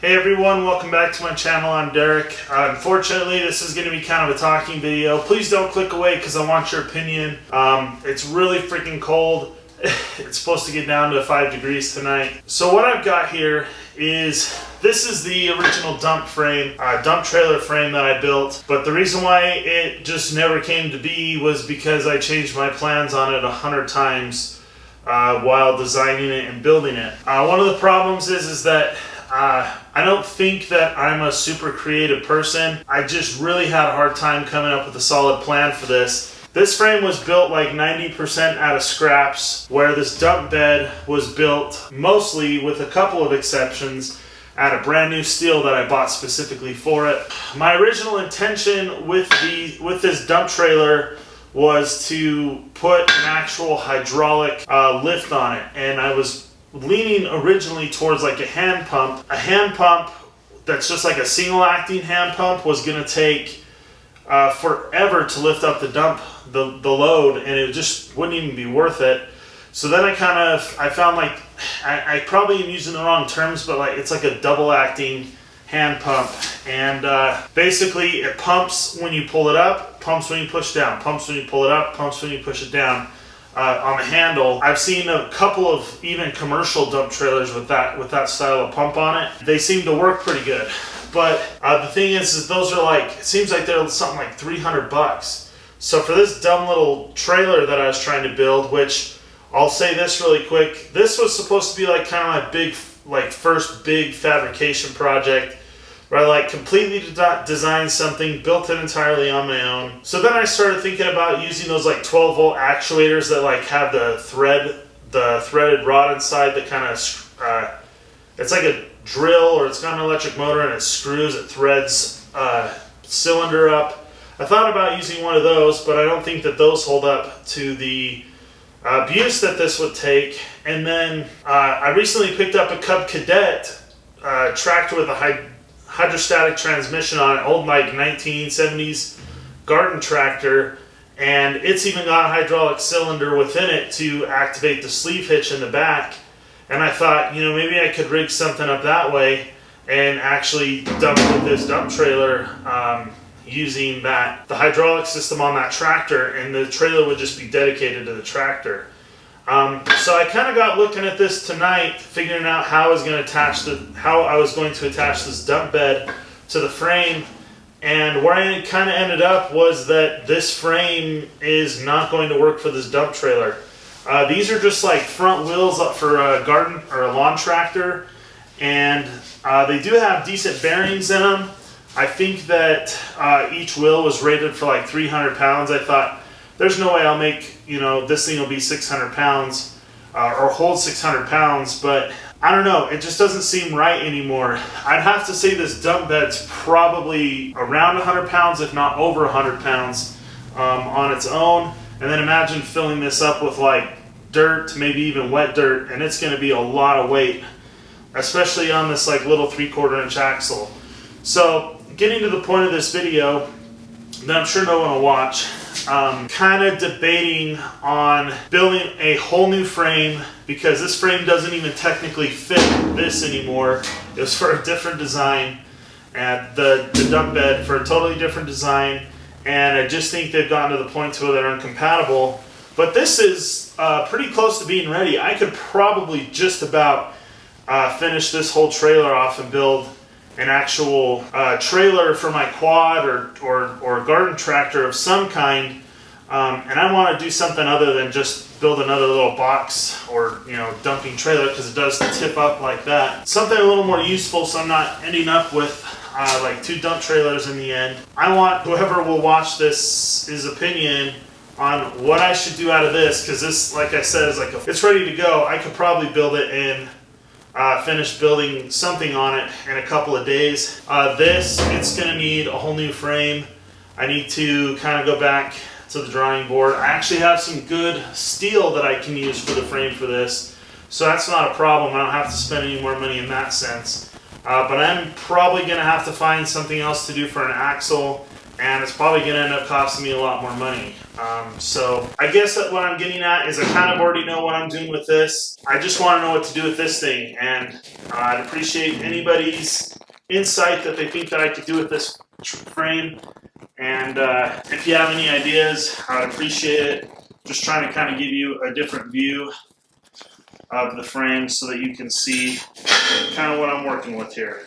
Hey everyone, welcome back to my channel. I'm Derek. Unfortunately, this is going to be kind of a talking video. Please don't click away because I want your opinion. It's really freaking cold. It's supposed to get down to 5 degrees tonight. So what I've got here is, this is the original dump trailer frame that I built. But the reason why it just never came to be was because I changed my plans on it 100 times while designing it and building it. One of the problems is that I don't think that I'm a super creative person. I just really had a hard time coming up with a solid plan for this. This frame was built like 90% out of scraps, where this dump bed was built mostly, with a couple of exceptions, out of brand new steel that I bought specifically for it. My original intention with this dump trailer was to put an actual hydraulic lift on it, and I was leaning originally towards like a hand pump. A hand pump that's just like a single acting hand pump was going to take forever to lift up the load, and it just wouldn't even be worth it. So then I found like, I probably am using the wrong terms, but like it's like a double acting hand pump, and basically it pumps when you pull it up, pumps when you push down, pumps when you pull it up, pumps when you push it down. On the handle. I've seen a couple of even commercial dump trailers with that style of pump on it. They seem to work pretty good. But the thing is those are like, it seems like they're something like $300. So for this dumb little trailer that I was trying to build, which I'll say this really quick, this was supposed to be like kind of my first big fabrication project, where I like completely designed something, built it entirely on my own. So then I started thinking about using those like 12-volt actuators that like have the threaded rod inside that kind of, it's like a drill, or it's got an electric motor and it screws, it threads cylinder up. I thought about using one of those, but I don't think that those hold up to the abuse that this would take. And then I recently picked up a Cub Cadet tractor with a hydrostatic transmission on it, old like 1970s garden tractor, and it's even got a hydraulic cylinder within it to activate the sleeve hitch in the back. And I thought, you know, maybe I could rig something up that way and actually dump with this dump trailer using the hydraulic system on that tractor, and the trailer would just be dedicated to the tractor. So I kind of got looking at this tonight, figuring out how I was going to attach this dump bed to the frame, and where I kind of ended up was that this frame is not going to work for this dump trailer. These are just like front wheels up for a garden or a lawn tractor, and they do have decent bearings in them. I think that each wheel was rated for like 300 pounds. I thought, there's no way I'll make, this thing will be 600 pounds or hold 600 pounds, but I don't know, it just doesn't seem right anymore. I'd have to say this dump bed's probably around 100 pounds, if not over 100 pounds on its own. And then imagine filling this up with like dirt, maybe even wet dirt, and it's going to be a lot of weight, especially on this like little 3/4 inch axle. So getting to the point of this video that I'm sure no one will watch, kind of debating on building a whole new frame, because this frame doesn't even technically fit this anymore. It was for a different design, and the dump bed for a totally different design, and I just think they've gotten to the point to where they're incompatible. But this is pretty close to being ready. I could probably just about finish this whole trailer off and build an actual trailer for my quad or garden tractor of some kind, and I want to do something other than just build another little box or dumping trailer, because it does tip up like that. Something a little more useful, so I'm not ending up with like 2 dump trailers in the end. I want whoever will watch this his opinion on what I should do out of this, because this, like I said, is like it's ready to go. I could probably build it in finish building something on it in a couple of days. It's going to need a whole new frame. I need to kind of go back to the drawing board. I actually have some good steel that I can use for the frame for this, so that's not a problem. I don't have to spend any more money in that sense. But I'm probably going to have to find something else to do for an axle and it's probably going to end up costing me a lot more money. So I guess that what I'm getting at is I kind of already know what I'm doing with this. I just want to know what to do with this thing, and I'd appreciate anybody's insight that they think that I could do with this frame. And if you have any ideas, I'd appreciate it. Just trying to kind of give you a different view of the frame so that you can see kind of what I'm working with here.